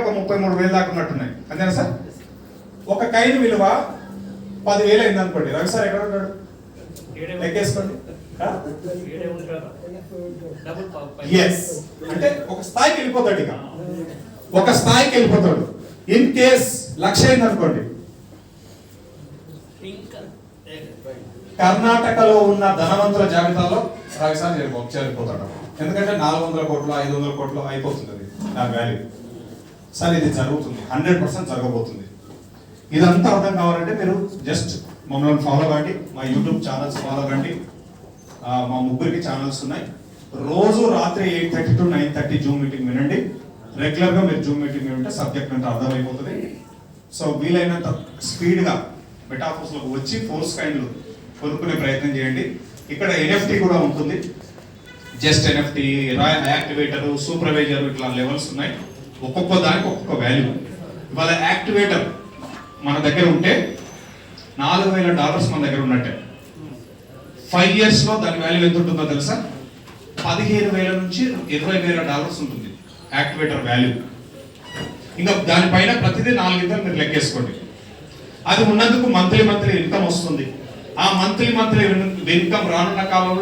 ఒక 33,000 దాకా ఉన్నట్టున్నాయి, అంతేనా సార్? ఒక కాయిన్ విలువ 10,000 అయింది అనుకోండి, రవి సార్ ఎక్కడ ఉంటాడు? లెక్కేసుకోండి. ఎస్, అంటే ఒక స్థాయికి వెళ్ళిపోతాడు. ఇక ఒక స్థాయికి వెళ్ళిపోతాడు. ఇన్ కేస్ 1,00,000 అయింది అనుకోండి, కర్ణాటకలో ఉన్న ధనవంతుల జాబితాలో రవి సార్ చేరిపోతాడు. ఎందుకంటే 400 కోట్లు 500 కోట్లు అయిపోతుంది అది దాని వాల్యూ. సార్ ఇది జరుగుతుంది, 100% జరగబోతుంది. ఇదంతా అర్థం కావాలంటే మీరు జస్ట్ మమ్మల్ని ఫాలో కండి, మా యూట్యూబ్ ఛానల్స్ ఫాలో కండి. మా ముగ్గురికి ఛానల్స్ ఉన్నాయి. రోజు రాత్రి 8:30 to 9:30 జూమ్ మీటింగ్ వినండి. రెగ్యులర్గా మీరు జూమ్ మీటింగ్ వింటే సబ్జెక్ట్ అంటే అర్థమైపోతుంది. సో వీలైనంత స్పీడ్గా మెటాఫోర్స్లోకి వచ్చి ఫోర్స్ కాయిన్లు కొనుక్కునే ప్రయత్నం చేయండి. ఇక్కడ ఎన్ఎఫ్టీ కూడా ఉంటుంది. జస్ట్ ఎన్ఎఫ్టీ, యాక్టివేటర్, సూపర్వైజర్, ఇట్లా లెవెల్స్ ఉన్నాయి. ఒక్కొక్క దానికి ఒక్కొక్క వాల్యూ. ఇవాళ యాక్టివేటర్ మన దగ్గర ఉంటే $4,000 మన దగ్గర ఉన్నట్టే. 5 years లో దాని వాల్యూ ఎంత ఉంటుందో తెలుసా? 15,000 నుంచి $20,000 ఉంటుంది యాక్టివేటర్ వాల్యూ. ఇంకా దానిపైన ప్రతిదీ 4 మీరు లెక్కేసుకోండి. అది ఉన్నందుకు మంత్లీ ఇన్కమ్ వస్తుంది. ఆ మంత్లీ ఇన్కమ్ రానున్న కాలంలో